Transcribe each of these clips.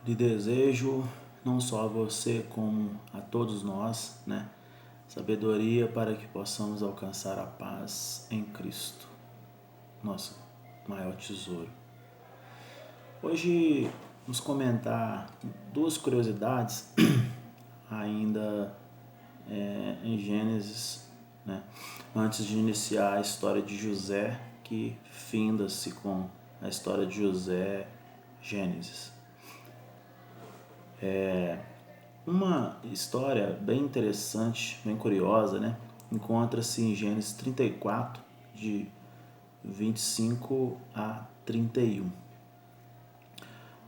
lhe desejo, não só a você, como a todos nós, né? Sabedoria para que possamos alcançar a paz em Cristo, nosso maior tesouro. Hoje vamos comentar duas curiosidades ainda em Gênesis, né? Antes de iniciar a história de José, que finda-se com a história de José, Gênesis. Uma história bem interessante, bem curiosa, né? Encontra-se em Gênesis 34, de 25 a 31,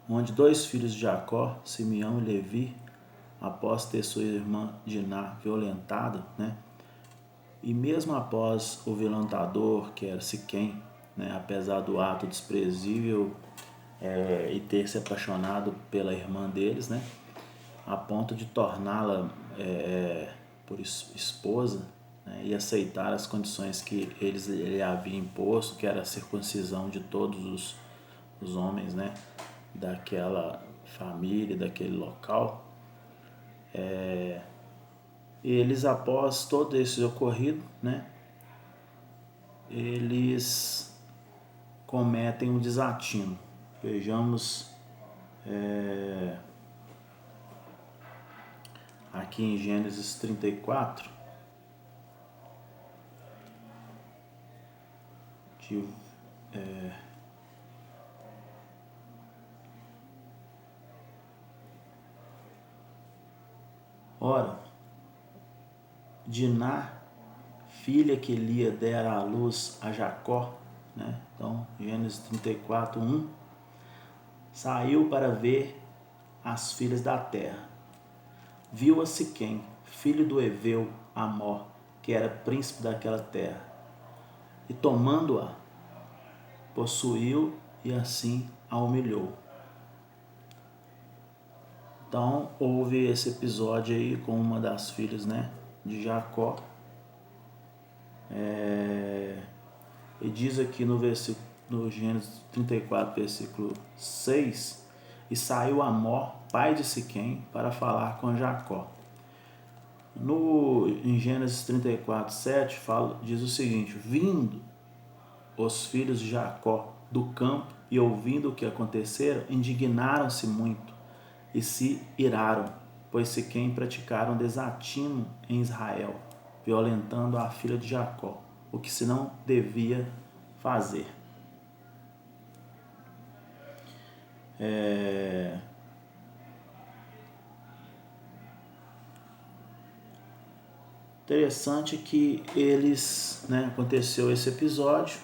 onde dois filhos de Jacó, Simeão e Levi, após ter sua irmã Diná violentada, né? E mesmo após o violentador, que era Siquém, né? Apesar do ato desprezível e ter se apaixonado pela irmã deles, né? A ponto de torná-la por esposa, né, e aceitar as condições que ele havia imposto, que era a circuncisão de todos os homens, né, daquela família, daquele local. Eles, após todo esse ocorrido, né, eles cometem um desatino. Vejamos aqui em Gênesis 34, ora, Diná, filha que Lia dera à luz a Jacó, né? Então, Gênesis 34, 1, saiu para ver as filhas da terra. Viu a Siquém, filho do Heveu Amor, que era príncipe daquela terra, e tomando-a, possuiu e assim a humilhou. Então, houve esse episódio aí com uma das filhas, né, de Jacó. E diz aqui no Gênesis 34, versículo 6, e saiu Amor, pai de Siquém, para falar com Jacó. Em Gênesis 34, 7, diz o seguinte: vindo os filhos de Jacó do campo e ouvindo o que acontecera, indignaram-se muito e se iraram, pois Siquém praticaram desatino em Israel, violentando a filha de Jacó, o que se não devia fazer. Interessante que eles, né, aconteceu esse episódio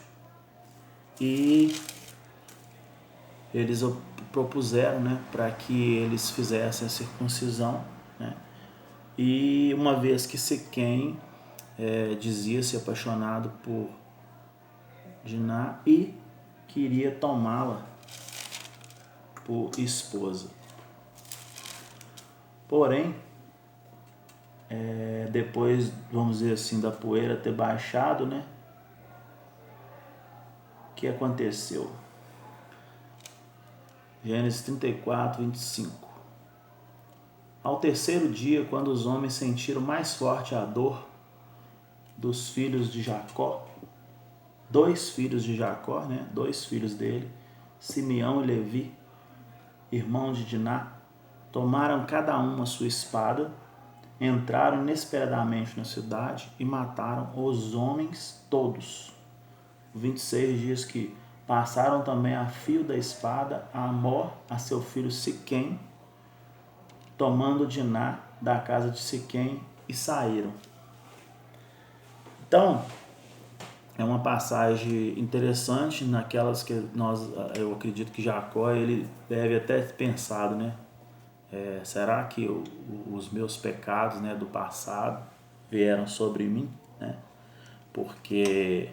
e eles propuseram, né, para que eles fizessem a circuncisão, né, e uma vez que Siquém dizia-se apaixonado por Diná e queria tomá-la por esposa. Porém, depois, vamos dizer assim, da poeira ter baixado, né, o que aconteceu? Gênesis 34, 25. Ao terceiro dia, quando os homens sentiram mais forte a dor dos filhos de Jacó, dois filhos de Jacó, né, dois filhos dele, Simeão e Levi, irmãos de Diná, tomaram cada um a sua espada, entraram inesperadamente na cidade e mataram os homens todos. 26 dias que passaram também a fio da espada a Amor, a seu filho Siquém, tomando Diná da casa de Siquém, e saíram. Então, é uma passagem interessante, naquelas que eu acredito que Jacó ele deve até ter pensado, né? Será que os meus pecados, né, do passado vieram sobre mim, né? Porque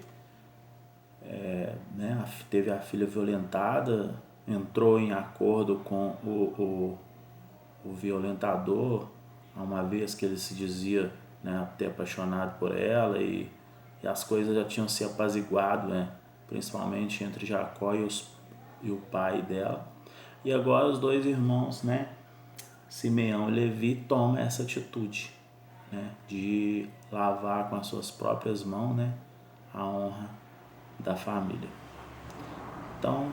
né, teve a filha violentada, entrou em acordo com o violentador, uma vez que ele se dizia, né, ter apaixonado por ela, e as coisas já tinham se apaziguado, né, principalmente entre Jacó e o pai dela. E agora os dois irmãos, né, Simeão e Levi, tomam essa atitude, né, de lavar com as suas próprias mãos, né, a honra da família. Então,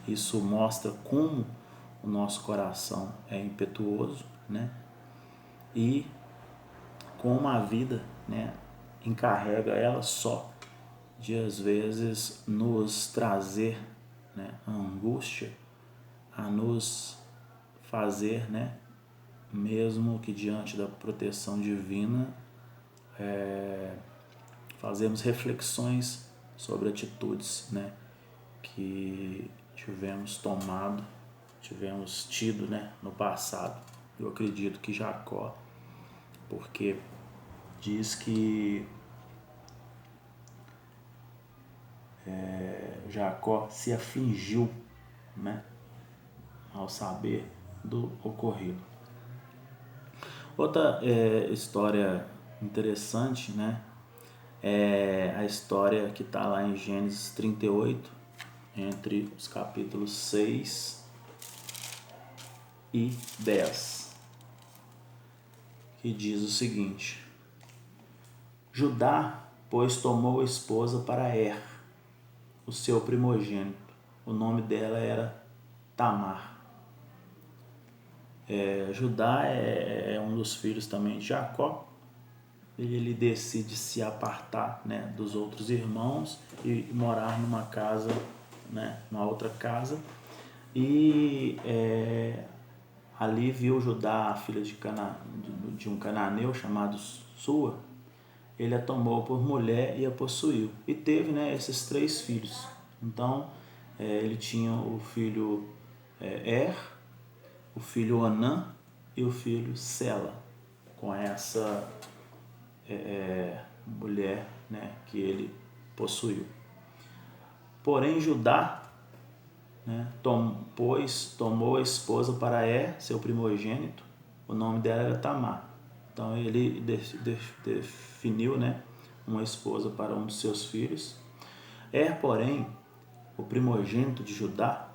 isso mostra como o nosso coração é impetuoso, né, e como a vida, né, encarrega ela só de às vezes nos trazer, né, a angústia, a nos fazer, né, mesmo que diante da proteção divina, fazemos reflexões sobre atitudes, né, que tivemos tido, né, no passado. Eu acredito que Jacó, porque diz que Jacó se afligiu, né, ao saber do ocorrido. Outra história interessante, né, é a história que está lá em Gênesis 38, entre os capítulos 6 e 10, que diz o seguinte: Judá, pois, tomou esposa para o seu primogênito. O nome dela era Tamar. Judá é um dos filhos também de Jacó. Ele decide se apartar, né, dos outros irmãos e morar numa casa, né, numa outra casa. E ali viu Judá, a filha de um cananeu chamado Sua. Ele a tomou por mulher e a possuiu. E teve, né, esses 3 filhos. Então, ele tinha o filho o filho Onã e o filho Sela, com essa mulher, né, que ele possuiu. Porém, Judá, né, tomou a esposa para seu primogênito. O nome dela era Tamar. Então ele definiu, né, uma esposa para um dos seus filhos. Porém, o primogênito de Judá.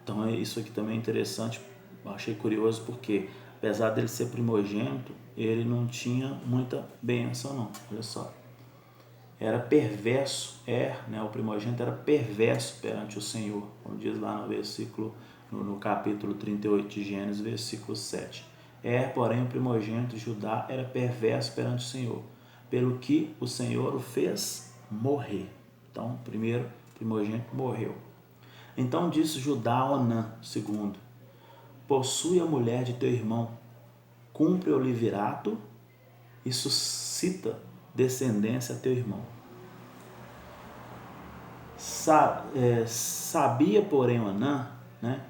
Então isso aqui também é interessante. Eu achei curioso porque, apesar dele ser primogênito, ele não tinha muita bênção não. Olha só. Era perverso, né, o primogênito era perverso perante o Senhor, como diz lá no versículo, no capítulo 38 de Gênesis, versículo 7. Porém, o primogênito de Judá era perverso perante o Senhor, pelo que o Senhor o fez morrer. Então, o primeiro primogênito morreu. Então disse Judá a Onã, segundo: possui a mulher de teu irmão, cumpre o levirato e suscita descendência a teu irmão. Sabia, porém, Onã, né,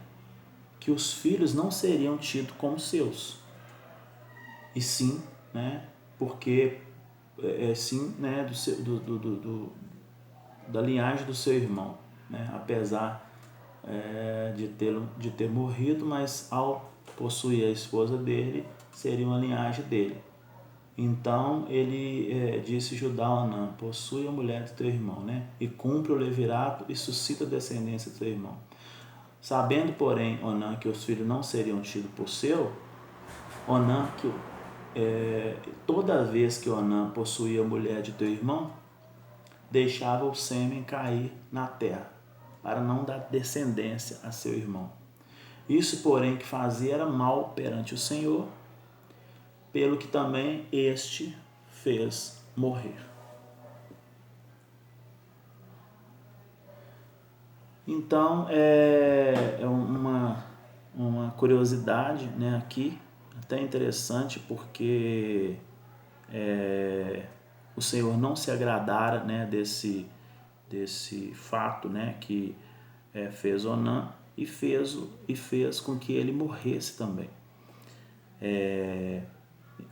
que os filhos não seriam tidos como seus, e sim, né, porque sim, né, da linhagem do seu irmão, né, apesar de ter morrido, mas ao possuir a esposa dele, seria uma linhagem dele. Então ele disse Judá a Onã: possui a mulher do teu irmão, né, e cumpre o levirato e suscita descendência do teu irmão. Sabendo, porém, Onã que os filhos não seriam tidos por seu, Onã, toda vez que Onã possuía a mulher de teu irmão, deixava o sêmen cair na terra, para não dar descendência a seu irmão. Isso, porém, que fazia era mal perante o Senhor, pelo que também este fez morrer. Então, uma curiosidade, né, aqui, até interessante, porque o Senhor não se agradara, né, desse fato, né, que fez Onã e fez com que ele morresse também.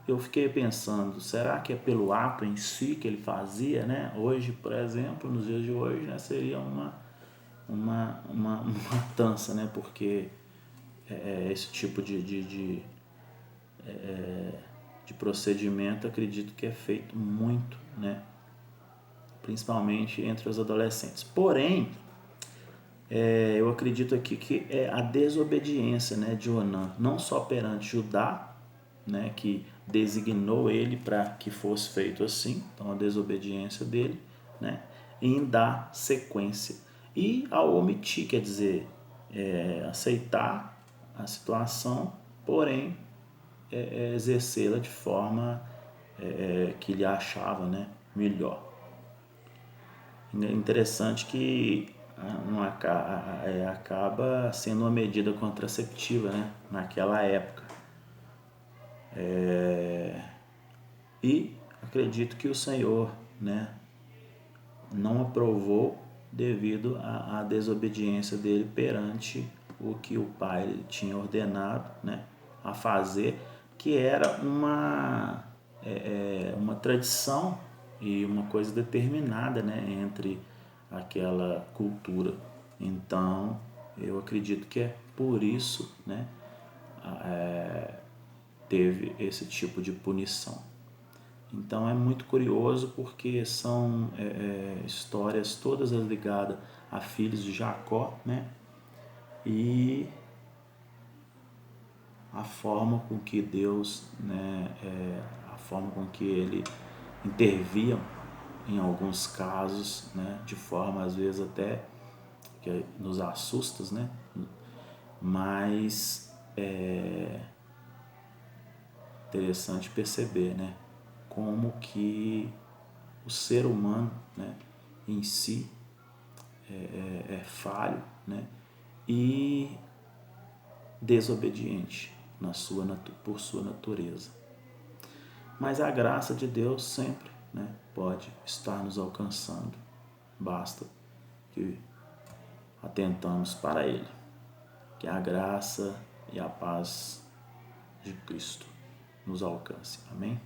Eu fiquei pensando, será que é pelo ato em si que ele fazia, né? Hoje, por exemplo, nos dias de hoje, né, seria uma matança, né? Porque esse tipo de procedimento, acredito que é feito muito, né? Principalmente entre os adolescentes. Porém, eu acredito aqui que é a desobediência, né, de Onã, não só perante Judá, né, que designou ele para que fosse feito assim, então a desobediência dele, né, em dar sequência. E ao omitir, quer dizer, aceitar a situação, porém exercê-la de forma que ele achava, né, melhor. Interessante que não acaba sendo uma medida contraceptiva, né, naquela época. E acredito que o Senhor, né, não aprovou devido à desobediência dele perante o que o pai tinha ordenado, né, a fazer, que era uma tradição e uma coisa determinada, né, entre aquela cultura. Então, eu acredito que é por isso, né, teve esse tipo de punição. Então é muito curioso porque são histórias todas ligadas a filhos de Jacó, né? E a forma com que Deus, né, a forma com que ele intervia em alguns casos, né, de forma às vezes até que nos assusta, né? Mas é interessante perceber, né, como que o ser humano, né, em si é falho, né, e desobediente por sua natureza. Mas a graça de Deus sempre, né, pode estar nos alcançando. Basta que atentamos para Ele. Que a graça e a paz de Cristo nos alcance. Amém?